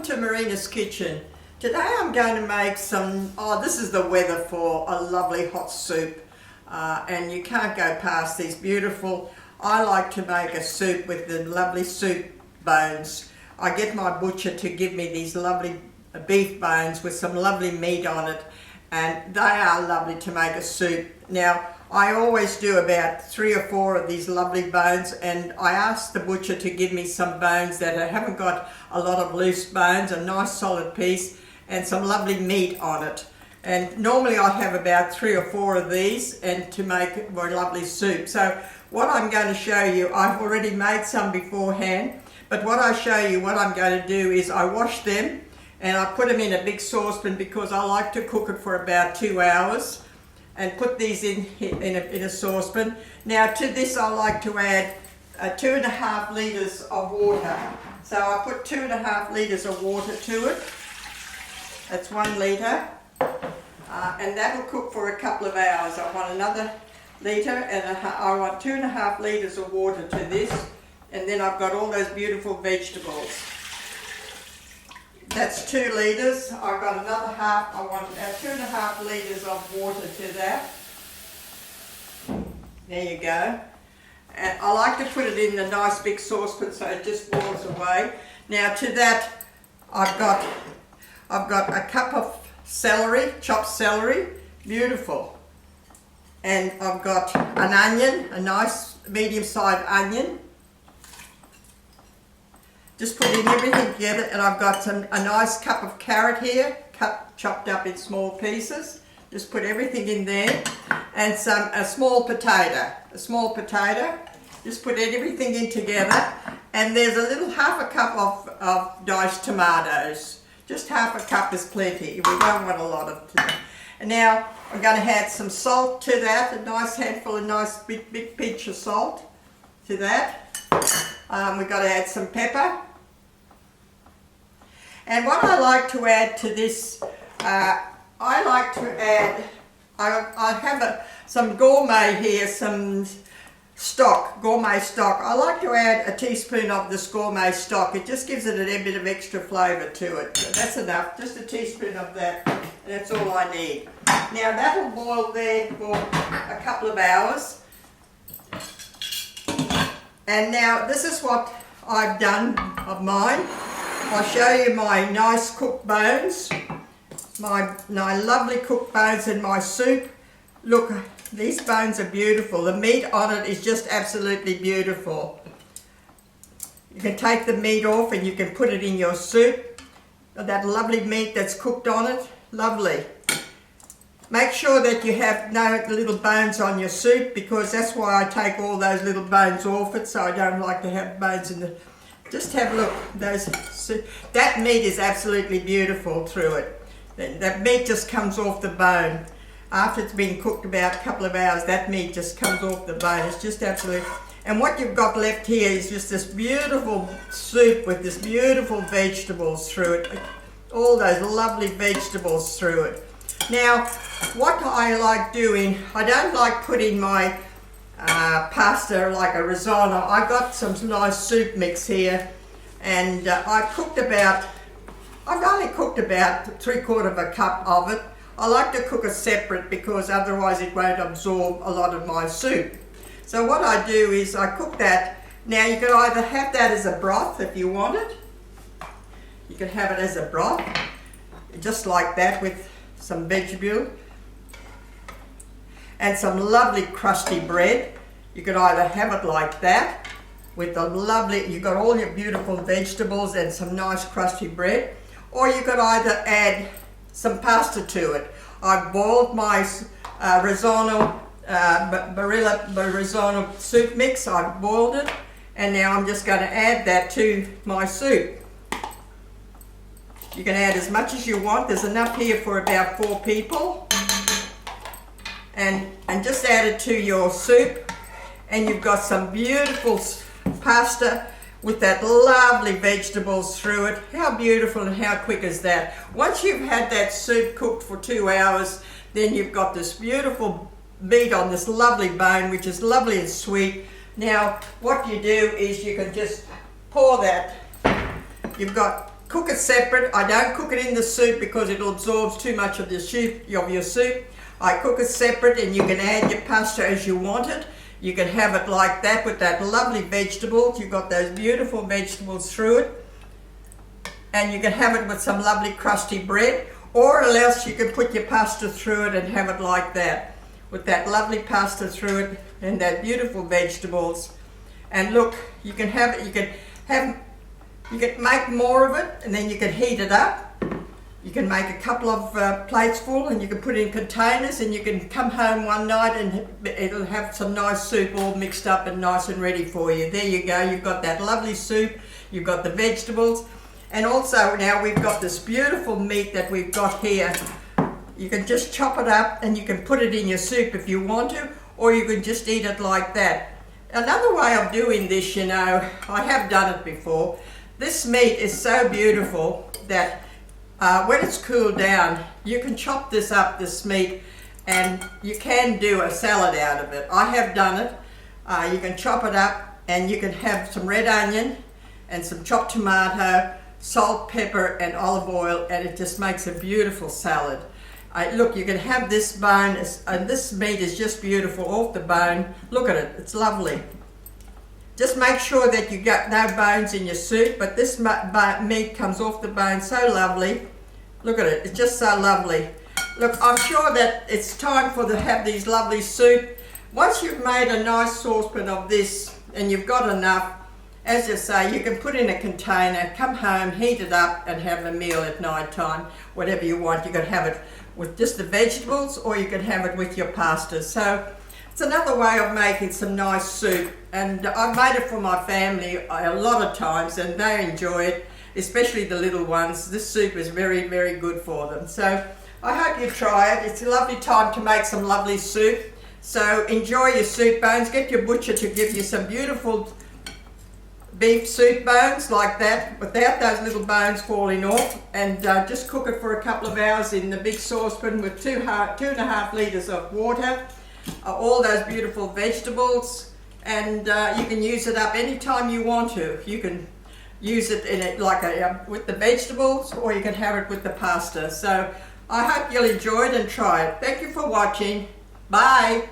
to Marina's kitchen. Today I'm going to make some, this is the weather for a lovely hot soup, and you can't go past these beautiful. I like to make a soup with the lovely soup bones. I get my butcher to give me these lovely beef bones with some lovely meat on it, and they are lovely to make a soup. Now I always do about 3 or 4 of these lovely bones, and I asked the butcher to give me some bones that haven't got a lot of loose bones, a nice solid piece and some lovely meat on it. And normally I have about 3 or 4 of these and to make my lovely soup. So what I'm going to show you, I've already made some beforehand, but what I show you, what I'm going to do is I wash them and I put them in a big saucepan because I like to cook it for about 2 hours, and put these in a saucepan. Now to this I like to add 2.5 litres of water. So I put 2.5 litres of water to it. That's 1 litre. And that will cook for a couple of hours. I want another litre, and I want 2.5 litres of water to this. And then I've got all those beautiful vegetables. That's 2 litres. I've got another half. I want 2.5 litres of water to that. There you go. And I like to put it in a nice big saucepan so it just boils away. Now to that, I've got a cup of celery, chopped celery, beautiful. And I've got an onion, a nice medium-sized onion. Just putting everything together, and I've got a nice cup of carrot here, chopped up in small pieces. Just put everything in there, and a small potato. Just put everything in together, and there's a little half a cup of diced tomatoes. Just half a cup is plenty. We don't want a lot of it. And now I'm going to add some salt to that, a nice handful, a nice big pinch of salt to that. We've got to add some pepper. And what I like to add to this, I like to add, I have some gourmet here, some stock, gourmet stock. I like to add a teaspoon of this gourmet stock. It just gives it a bit of extra flavour to it. So that's enough, just a teaspoon of that, and that's all I need. Now that'll boil there for a couple of hours. And now this is what I've done of mine. I'll show you my nice cooked bones, my lovely cooked bones in my soup. Look, these bones are beautiful. The meat on it is just absolutely beautiful. You can take the meat off and you can put it in your soup. That lovely meat that's cooked on it, lovely. Make sure that you have no little bones on your soup, because that's why I take all those little bones off it, so I don't like to have bones in the... Just have a look. That meat is absolutely beautiful through it. That meat just comes off the bone. After it's been cooked about a couple of hours, that meat just comes off the bone. It's just absolute. And what you've got left here is just this beautiful soup with this beautiful vegetables through it. All those lovely vegetables through it. Now, what I like doing, I don't like putting my pasta like a risotto. I got some nice soup mix here, and I've only cooked about 3/4 of a cup of it. I like to cook it separate because otherwise it won't absorb a lot of my soup. So what I do is I cook that. Now you can either have that as a broth if you want it. You can have it as a broth, just like that, with some vegetable and some lovely crusty bread. You could either have it like that with the lovely, you've got all your beautiful vegetables and some nice crusty bread, or you could either add some pasta to it. I've boiled my risotto, risotto soup mix. I've boiled it, and now I'm just going to add that to my soup. You can add as much as you want. There's enough here for about 4 people. And just add it to your soup, and you've got some beautiful pasta with that lovely vegetables through it. How beautiful and how quick is that? Once you've had that soup cooked for 2 hours, then you've got this beautiful meat on this lovely bone, which is lovely and sweet. Now what you do is you can just pour that. You've got cook it separate. I don't cook it in the soup because it absorbs too much of the soup. I cook it separate, and you can add your pasta as you want it. You can have it like that with that lovely vegetables. You've got those beautiful vegetables through it. And you can have it with some lovely crusty bread, or else you can put your pasta through it and have it like that, with that lovely pasta through it and that beautiful vegetables. And look, you can have it, you can make more of it, and then you can heat it up. You can make a couple of plates full, and you can put it in containers, and you can come home one night and it'll have some nice soup all mixed up and nice and ready for you. There you go, you've got that lovely soup, you've got the vegetables, and also now we've got this beautiful meat that we've got here. You can just chop it up and you can put it in your soup if you want to, or you can just eat it like that. Another way of doing this, you know, I have done it before. This meat is so beautiful that when it's cooled down, you can chop this up, this meat, and you can do a salad out of it. I have done it. You can chop it up, and you can have some red onion and some chopped tomato, salt, pepper, and olive oil, and it just makes a beautiful salad. Look, you can have this bone, and this meat is just beautiful off the bone. Look at it, it's lovely. Just make sure that you got no bones in your soup, but this meat comes off the bone so lovely. Look at it, it's just so lovely. Look, I'm sure that it's time for to have these lovely soup. Once you've made a nice saucepan of this and you've got enough, as you say, you can put in a container, come home, heat it up, and have a meal at night time, whatever you want. You can have it with just the vegetables, or you can have it with your pasta. So it's another way of making some nice soup, and I've made it for my family a lot of times, and they enjoy it, especially the little ones. This soup is very, very good for them. So I hope you try it. It's a lovely time to make some lovely soup. So enjoy your soup bones. Get your butcher to give you some beautiful beef soup bones like that, without those little bones falling off, and just cook it for a couple of hours in the big saucepan with 2.5 litres of water. All those beautiful vegetables, and you can use it up anytime you want to. You can use it in it like with the vegetables, or you can have it with the pasta. So I hope you'll enjoy it and try it. Thank you for watching. Bye.